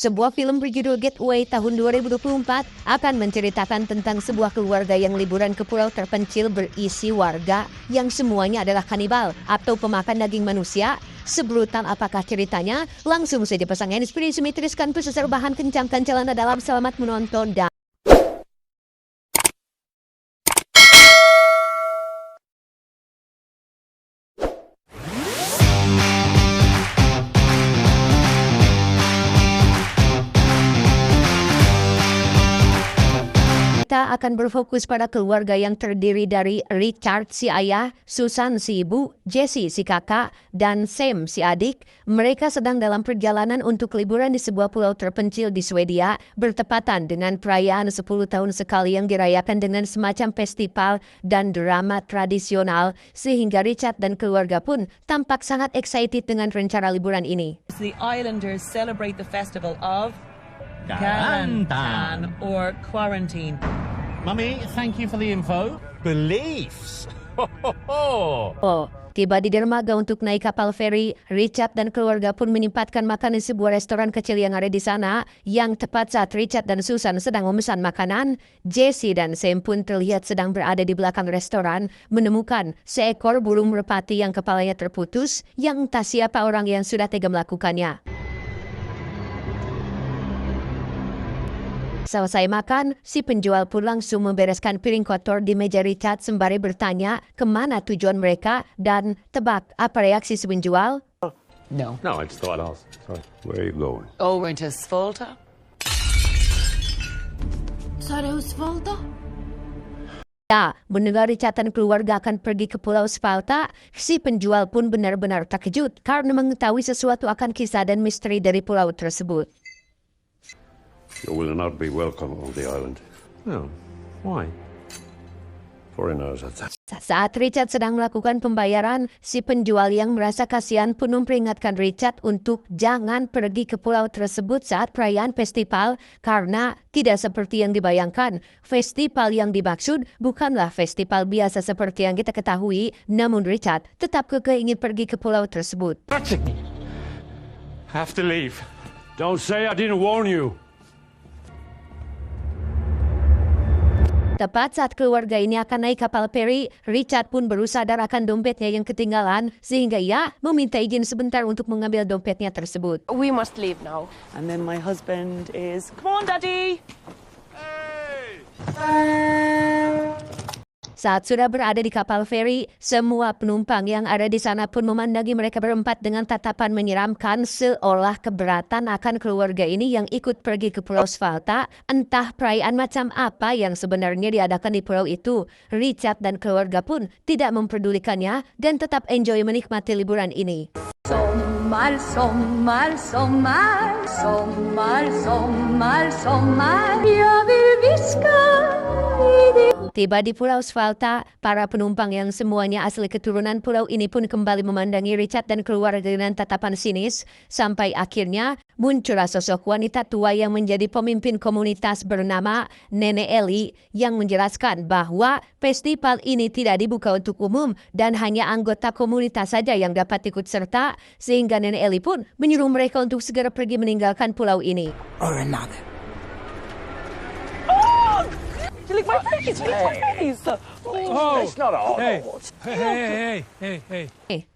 Sebuah film berjudul Getaway tahun 2024 akan menceritakan tentang sebuah keluarga yang liburan ke pulau terpencil berisi warga yang semuanya adalah kanibal atau pemakan daging manusia. Sebrutal apakah ceritanya? Langsung saja pasang handsfree, teruskan pesesar bahan, kencangkan celana dalam, selamat menonton dan kita akan berfokus pada keluarga yang terdiri dari Richard si ayah, Susan si ibu, Jessie si kakak, dan Sam si adik. Mereka sedang dalam perjalanan untuk liburan di sebuah pulau terpencil di Swedia, bertepatan dengan perayaan 10 tahun sekali yang dirayakan dengan semacam festival dan drama tradisional, sehingga Richard dan keluarga pun tampak sangat excited dengan rencana liburan ini. The islanders celebrate the festival of Karantan. or quarantine. Mummy, thank you for the info. Beliefs. Oh, tiba di dermaga untuk naik kapal feri, Richard dan keluarga pun menyempatkan makan di sebuah restoran kecil yang ada di sana. Yang tepat saat Richard dan Susan sedang memesan makanan, Jessie dan Sam pun terlihat sedang berada di belakang restoran, menemukan seekor burung merpati yang kepalanya terputus, yang entah siapa orang yang sudah tega melakukannya. Selesai makan, si penjual pun langsung membereskan piring kotor di meja Richard sembari bertanya kemana tujuan mereka, dan tebak apa reaksi si penjual? No. No, I just thought I was. Sorry. Where are you going? Oh, we're into Svolta. Ya, mendengar Richard dan keluarga akan pergi ke Pulau Svalta, si penjual pun benar-benar terkejut karena mengetahui sesuatu akan kisah dan misteri dari pulau tersebut. You will not be welcome on the island. Oh, why? Foreigners, that's Saat Richard sedang melakukan pembayaran, si penjual yang merasa kasihan pun memperingatkan Richard untuk jangan pergi ke pulau tersebut saat perayaan festival karena tidak seperti yang dibayangkan. Festival yang dimaksud bukanlah festival biasa seperti yang kita ketahui, namun Richard tetap kekeh ingin pergi ke pulau tersebut. have to leave. Don't say I didn't warn you. Tepat saat keluarga ini akan naik kapal feri, Richard pun baru sadar akan dompetnya yang ketinggalan, sehingga ia meminta izin sebentar untuk mengambil dompetnya tersebut. We must leave now. And then my husband is, come on, Daddy! Saat sudah berada di kapal feri, semua penumpang yang ada di sana pun memandangi mereka berempat dengan tatapan menyeramkan, seolah keberatan akan keluarga ini yang ikut pergi ke Pulau Svalta. Entah perayaan macam apa yang sebenarnya diadakan di pulau itu. Richard dan keluarga pun tidak memperdulikannya dan tetap enjoy menikmati liburan ini. Sommar, sommar, sommar, sommar, sommar, sommar, jag vill viska i din. Tiba di Pulau Svalta, para penumpang yang semuanya asli keturunan pulau ini pun kembali memandangi Richard dan keluarga dengan tatapan sinis, sampai akhirnya muncullah sosok wanita tua yang menjadi pemimpin komunitas bernama Nenek Eli yang menjelaskan bahwa festival ini tidak dibuka untuk umum dan hanya anggota komunitas saja yang dapat ikut serta, sehingga Nenek Eli pun menyuruh mereka untuk segera pergi meninggalkan pulau ini. Or another. You lick my face! You lick my face! It's not all.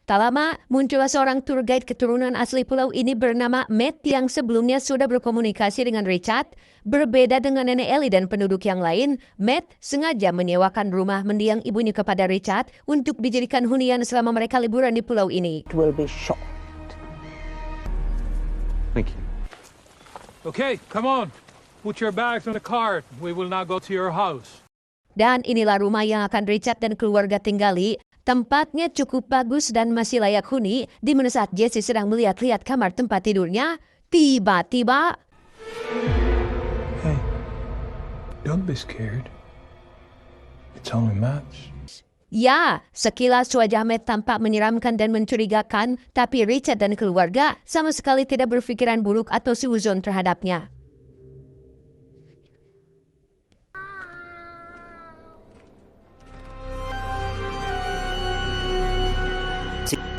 Tak lama, muncullah seorang tour guide keturunan asli pulau ini bernama Matt yang sebelumnya sudah berkomunikasi dengan Richard. Berbeda dengan Nenek Eli dan penduduk yang lain, Matt sengaja menyewakan rumah mendiang ibunya kepada Richard untuk dijadikan hunian selama mereka liburan di pulau ini. It will be short. Thank you. Okay, come on. Put your bags on the cart. We will now go to your house. Dan inilah rumah yang akan Richard dan keluarga tinggali. Tempatnya cukup bagus dan masih layak huni, di mana saat Jessie sedang melihat-lihat kamar tempat tidurnya, tiba-tiba... Hey, don't be scared. It's only Matt. Ya, sekilas wajah Matt tampak menyeramkan dan mencurigakan, tapi Richard dan keluarga sama sekali tidak berpikiran buruk atau suuzon terhadapnya.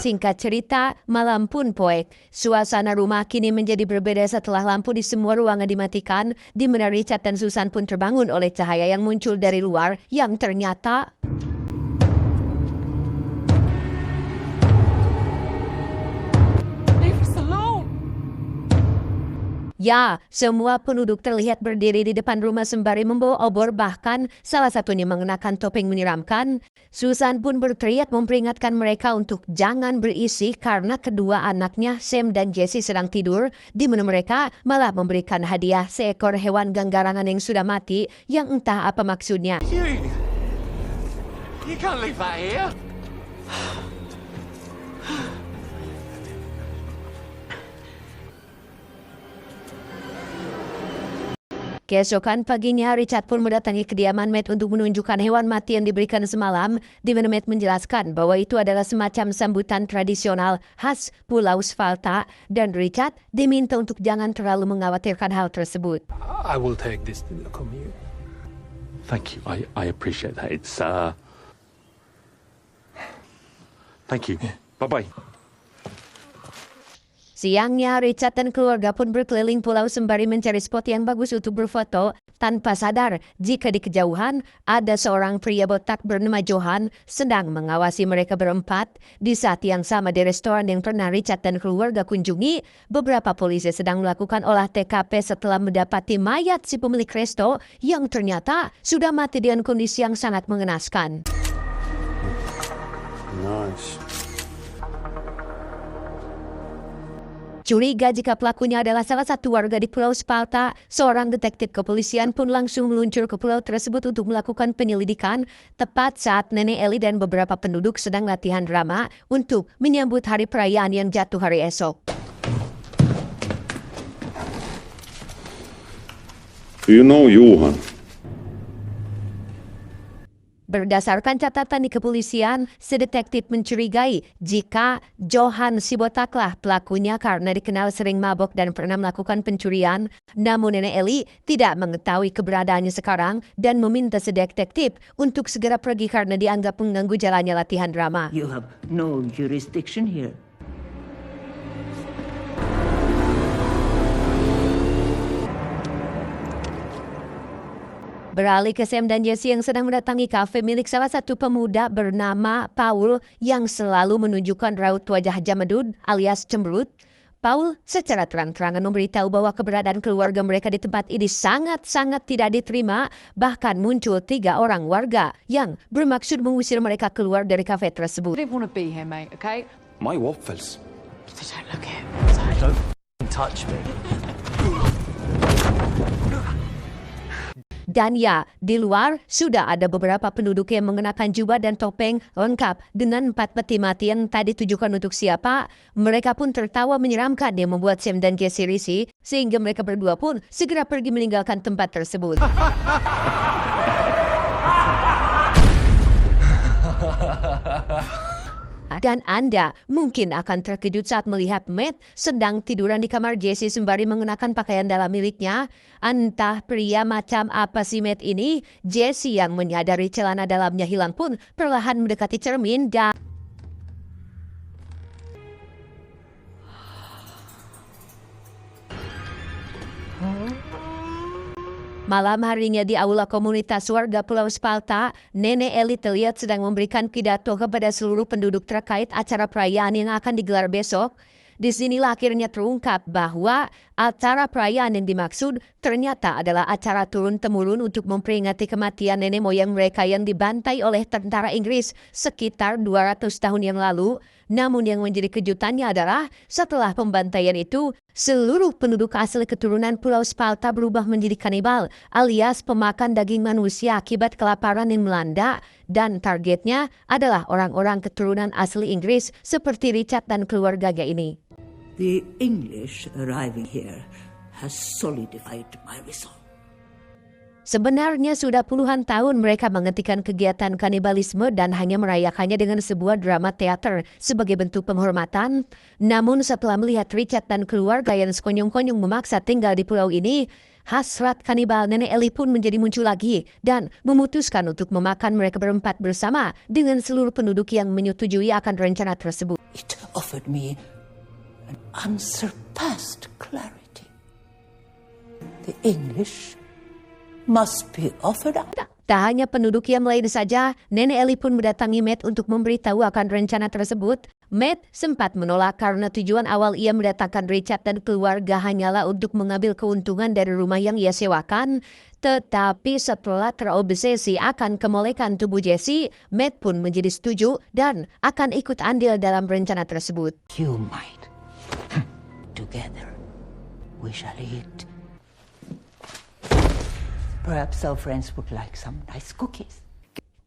Singkat cerita, malam pun poek. Suasana rumah kini menjadi berbeda setelah lampu di semua ruangan dimatikan, di mana Richard dan Susan pun terbangun oleh cahaya yang muncul dari luar yang ternyata Leave us alone. ya, semua penduduk terlihat berdiri di depan rumah sembari membawa obor, bahkan salah satunya mengenakan topeng menyeramkan. Susan pun berteriak memperingatkan mereka untuk jangan berisi karena kedua anaknya Sam dan Jesse sedang tidur, di mana mereka malah memberikan hadiah seekor hewan ganggarangan yang sudah mati yang entah apa maksudnya. You can't leave that here. Keesokan paginya, Richard pun mendatangi kediaman Matt untuk menunjukkan hewan mati yang diberikan semalam, di mana Matt menjelaskan bahwa itu adalah semacam sambutan tradisional khas Pulau Svalta, dan Richard diminta untuk jangan terlalu mengkhawatirkan hal tersebut. I will take this to the commune. Thank you. I appreciate that. It's Thank you. Bye-bye. Siangnya, Richard dan keluarga pun berkeliling pulau sembari mencari spot yang bagus untuk berfoto, tanpa sadar jika di kejauhan ada seorang pria botak bernama Johan sedang mengawasi mereka berempat. Di saat yang sama di restoran yang pernah Richard dan keluarga kunjungi, beberapa polisi sedang melakukan olah TKP setelah mendapati mayat si pemilik resto yang ternyata sudah mati dengan kondisi yang sangat mengenaskan. Nice. Curiga jika pelakunya adalah salah satu warga di Pulau Svalta, seorang detektif kepolisian pun langsung meluncur ke pulau tersebut untuk melakukan penyelidikan, tepat saat Nenek Ellie dan beberapa penduduk sedang latihan drama untuk menyambut hari perayaan yang jatuh hari esok. Do you know Johan? Berdasarkan catatan di kepolisian, si detektif mencurigai jika Johan si botaklah pelakunya karena dikenal sering mabok dan pernah melakukan pencurian. Namun Nenek Ellie tidak mengetahui keberadaannya sekarang dan meminta si detektif untuk segera pergi karena dianggap mengganggu jalannya latihan drama. You have no jurisdiction here. Beralih ke Sam dan Jesse yang sedang mendatangi kafe milik salah satu pemuda bernama Paul yang selalu menunjukkan raut wajah jamadud alias cemberut. Paul secara terang-terangan memberitahu bahwa keberadaan keluarga mereka di tempat ini sangat-sangat tidak diterima. Bahkan muncul 3 orang warga yang bermaksud mengusir mereka keluar dari kafe tersebut. I didn't want to be here, mate, okay? My waffles. They don't look it. Don't touch me. Dan ya, di luar sudah ada beberapa penduduk yang mengenakan jubah dan topeng lengkap dengan 4 peti mati yang tadi ditujukan untuk siapa. Mereka pun tertawa menyeramkan yang membuat Sam dan Jesse risih, sehingga mereka berdua pun segera pergi meninggalkan tempat tersebut. Dan Anda mungkin akan terkejut saat melihat Matt sedang tiduran di kamar Jesse sembari mengenakan pakaian dalam miliknya. Entah pria macam apa si Matt ini, Jesse yang menyadari celana dalamnya hilang pun perlahan mendekati cermin dan malam harinya di aula komunitas warga Pulau Svalta, Nenek Ellie terlihat sedang memberikan pidato kepada seluruh penduduk terkait acara perayaan yang akan digelar besok. Disinilah akhirnya terungkap bahwa acara perayaan yang dimaksud ternyata adalah acara turun-temurun untuk memperingati kematian nenek moyang mereka yang dibantai oleh tentara Inggris sekitar 200 tahun yang lalu. Namun yang menjadi kejutannya adalah setelah pembantaian itu, seluruh penduduk asli keturunan Pulau Svalta berubah menjadi kanibal alias pemakan daging manusia akibat kelaparan yang melanda. Dan targetnya adalah orang-orang keturunan asli Inggris seperti Richard dan keluarganya ini. The English arriving here has solidified my resolve. Sebenarnya sudah puluhan tahun mereka menghentikan kegiatan kanibalisme dan hanya merayakannya dengan sebuah drama teater sebagai bentuk penghormatan. Namun setelah melihat Richard dan keluarga yang sekonyong-konyong memaksa tinggal di pulau ini, hasrat kanibal Nenek Ellie pun menjadi muncul lagi dan memutuskan untuk memakan mereka berempat bersama dengan seluruh penduduk yang menyetujui akan rencana tersebut. It offered me an unsurpassed clarity. The English must be offered up. Tak hanya penduduk yang lain saja, Nenek Ellie pun mendatangi Matt untuk memberitahu akan rencana tersebut. Matt sempat menolak karena tujuan awal ia mendatangkan Richard dan keluarga hanyalah untuk mengambil keuntungan dari rumah yang ia sewakan. Tetapi setelah terobsesi akan kemolekan tubuh Jesse, Matt pun menjadi setuju dan akan ikut andil dalam rencana tersebut. You might. Together, we shall eat. Perhaps our friends would like some nice cookies.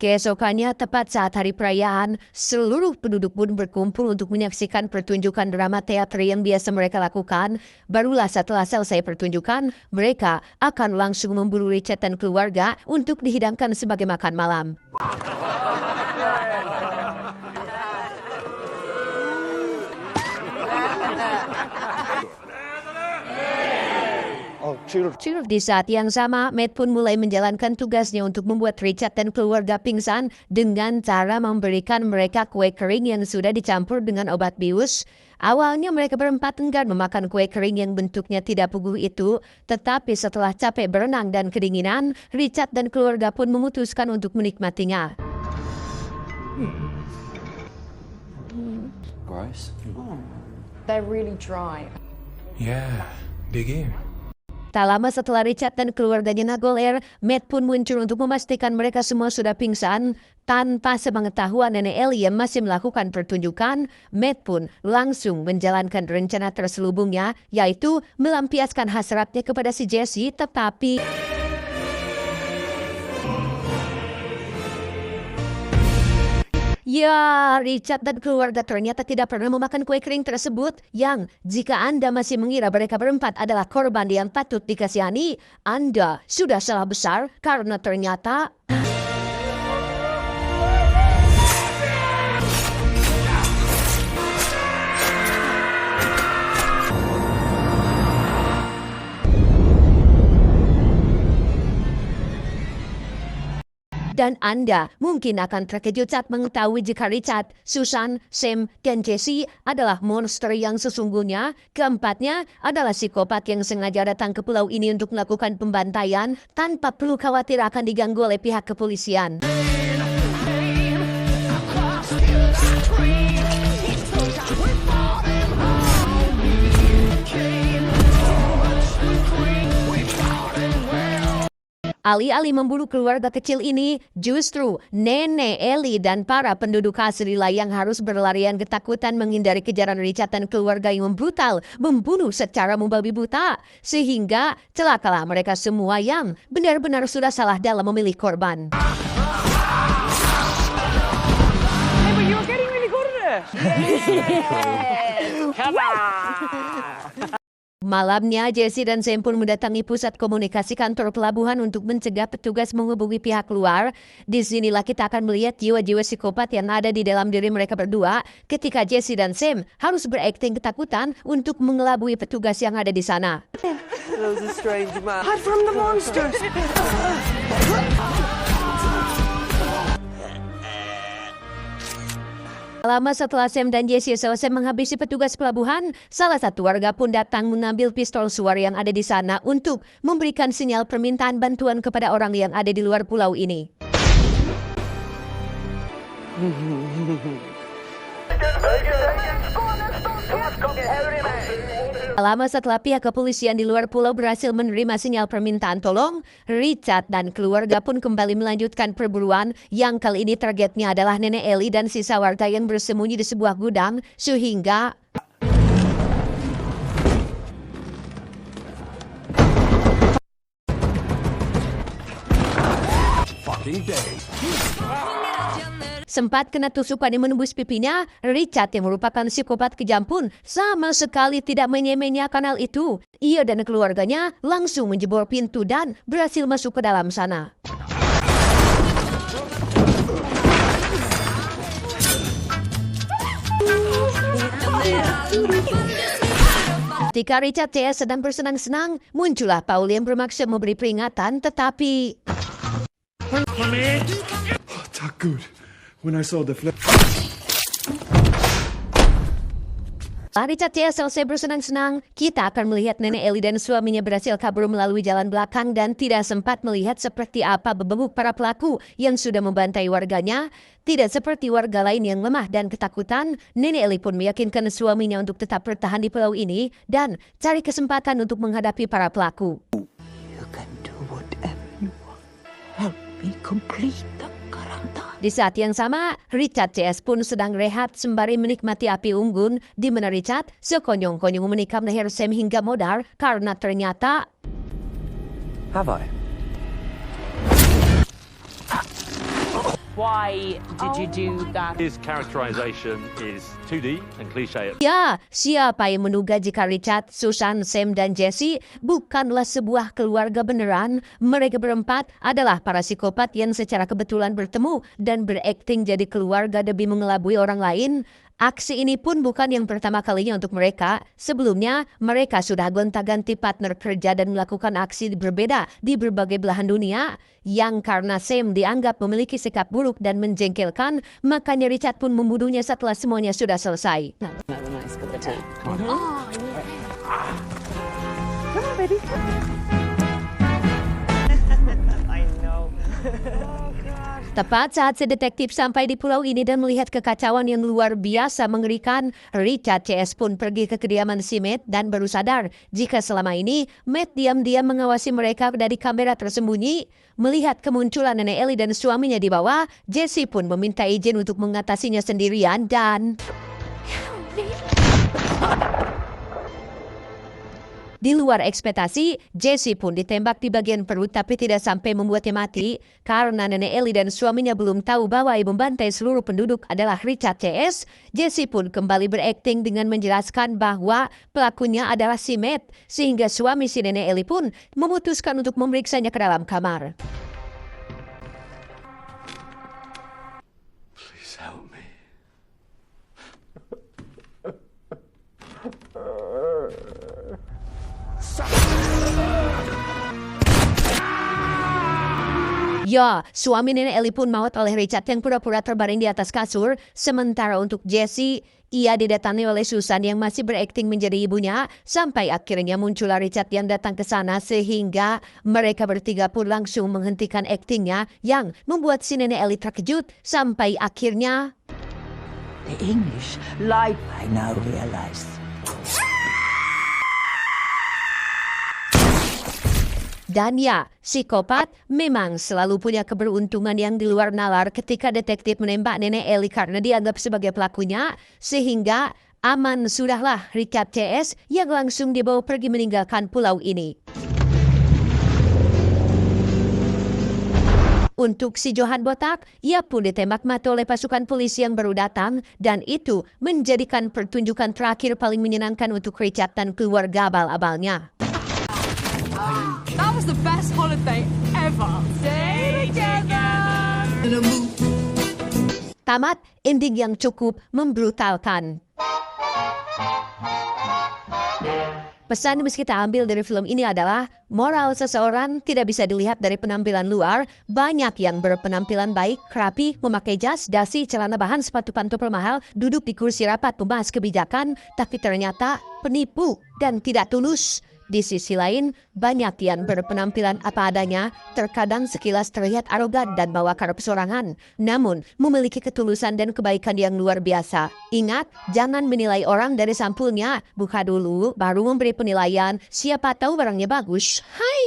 Keesokannya, tepat saat hari perayaan, seluruh penduduk pun berkumpul untuk menyaksikan pertunjukan drama teater yang biasa mereka lakukan. Barulah setelah selesai pertunjukan, mereka akan langsung memburu Richard dan keluarga untuk dihidangkan sebagai makan malam. Di saat yang sama, Matt pun mulai menjalankan tugasnya untuk membuat Richard dan keluarga pingsan dengan cara memberikan mereka kue kering yang sudah dicampur dengan obat bius. Awalnya mereka berempat enggan memakan kue kering yang bentuknya tidak puguh itu, tetapi setelah capek berenang dan kedinginan, Richard dan keluarga pun memutuskan untuk menikmatinya. Gross. They're really dry. Yeah, dig in. Tak lama setelah Richard dan keluarganya nagoler, Matt pun muncul untuk memastikan mereka semua sudah pingsan. Tanpa sepengetahuan Nenek Ellie yang masih melakukan pertunjukan, Matt pun langsung menjalankan rencana terselubungnya, yaitu melampiaskan hasratnya kepada si Jesse, tetapi ya, Richard dan keluarga ternyata tidak pernah memakan kue kering tersebut yang jika Anda masih mengira mereka berempat adalah korban yang patut dikasihani, Anda sudah salah besar karena ternyata dan Anda mungkin akan terkejut saat mengetahui jika Richard, Susan, Sam, dan Jesse adalah monster yang sesungguhnya. Keempatnya adalah psikopat yang sengaja datang ke pulau ini untuk melakukan pembantaian tanpa perlu khawatir akan diganggu oleh pihak kepolisian. Alih-alih memburu keluarga kecil ini, justru Nenek Ellie dan para penduduk aslilah yang harus berlarian ketakutan menghindari kejaran Richard dan keluarga yang brutal membunuh secara membabi buta. Sehingga celakalah mereka semua yang benar-benar sudah salah dalam memilih korban. Hey, but you were getting really good at it. Come on. Malamnya, Jesse dan Sam pun mendatangi pusat komunikasi kantor pelabuhan untuk mencegah petugas menghubungi pihak luar. Disinilah kita akan melihat jiwa-jiwa psikopat yang ada di dalam diri mereka berdua ketika Jesse dan Sam harus berakting ketakutan untuk mengelabui petugas yang ada di sana. Hide from the monsters. Lama setelah Sam dan Jesse selesai menghabisi petugas pelabuhan, salah satu warga pun datang mengambil pistol suar yang ada di sana untuk memberikan sinyal permintaan bantuan kepada orang yang ada di luar pulau ini. Lama setelah pihak kepolisian di luar pulau berhasil menerima sinyal permintaan tolong, Richard dan keluarga pun kembali melanjutkan perburuan yang kali ini targetnya adalah Nenek Ellie dan sisa warga yang bersembunyi di sebuah gudang sehingga sempat kena tusukan yang menembus pipinya. Richard yang merupakan psikopat kejam pun sama sekali tidak menyia-nyiakan hal itu. Ia dan keluarganya langsung menjebol pintu dan berhasil masuk ke dalam sana. Ketika Richard CS sedang bersenang-senang, muncullah Paul yang bermaksud memberi peringatan, tetapi Not good. When I saw the flip. setelah Richard CS selesai bersenang-senang, kita akan melihat nenek Ellie dan suaminya berhasil kabur melalui jalan belakang dan tidak sempat melihat seperti apa bebeguk para pelaku yang sudah membantai warganya. Tidak seperti warga lain yang lemah dan ketakutan, nenek Ellie pun meyakinkan suaminya untuk tetap bertahan di pulau ini dan cari kesempatan untuk menghadapi para pelaku. You can do whatever you want. Help me complete the quarantine. Di saat yang sama, Richard CS pun sedang rehat sembari menikmati api unggun, di mana Richard sekonyong-konyong menikam leher Sam hingga modar karena ternyata Have I? Why did you do that? His characterization is 2D and cliche. ya, siapa yang menduga jika Richard, Susan, Sam, dan Jesse bukanlah sebuah keluarga beneran. Mereka berempat adalah para psikopat yang secara kebetulan bertemu dan berakting jadi keluarga demi mengelabui orang lain. Aksi ini pun bukan yang pertama kalinya untuk mereka. Sebelumnya, mereka sudah gonta-ganti partner kerja dan melakukan aksi berbeda di berbagai belahan dunia. Yang karena Sam dianggap memiliki sikap buruk dan menjengkelkan, makanya Richard pun membunuhnya setelah semuanya sudah selesai. Tepat saat si detektif sampai di pulau ini dan melihat kekacauan yang luar biasa mengerikan, Richard CS pun pergi ke kediaman si Matt dan baru sadar jika selama ini Matt diam-diam mengawasi mereka dari kamera tersembunyi. Melihat kemunculan nenek Ellie dan suaminya di bawah, Jesse pun meminta izin untuk mengatasinya sendirian dan di luar ekspektasi, Jesse pun ditembak di bagian perut tapi tidak sampai membuatnya mati karena nenek Ellie dan suaminya belum tahu bahwa ibu membantai seluruh penduduk adalah Richard CS. Jesse pun kembali berakting dengan menjelaskan bahwa pelakunya adalah si Matt, sehingga suami si nenek Ellie pun memutuskan untuk memeriksanya ke dalam kamar. Please help me. Ya, suami nenek Ellie pun maut oleh Richard yang pura-pura terbaring di atas kasur. Sementara untuk Jesse, ia didatangi oleh Susan yang masih berakting menjadi ibunya. Sampai akhirnya muncul Richard yang datang ke sana sehingga mereka bertiga pun langsung menghentikan aktingnya yang membuat si nenek Ellie terkejut. Sampai akhirnya The English lied, I now realize. Dan ya, psikopat memang selalu punya keberuntungan yang di luar nalar ketika detektif menembak nenek Ellie karena dianggap sebagai pelakunya. Sehingga aman sudahlah Richard CS yang langsung dibawa pergi meninggalkan pulau ini. Untuk si Johan botak, ia pun ditembak mati oleh pasukan polisi yang baru datang dan itu menjadikan pertunjukan terakhir paling menyenangkan untuk Richard dan keluarga abal-abalnya. That was the best holiday ever. Stay together. Tamat, ending yang cukup membrutalkan. Pesan yang bisa kita ambil dari film ini adalah moral seseorang tidak bisa dilihat dari penampilan luar. Banyak yang berpenampilan baik, rapi, memakai jas, dasi, celana bahan, sepatu pantofel mahal, duduk di kursi rapat membahas kebijakan, tapi ternyata penipu dan tidak tulus. Di sisi lain, banyak yang berpenampilan apa adanya, terkadang sekilas terlihat arogan dan mewakar pesorangan, namun memiliki ketulusan dan kebaikan yang luar biasa. Ingat, jangan menilai orang dari sampulnya, buka dulu, baru memberi penilaian, siapa tahu barangnya bagus. Hai!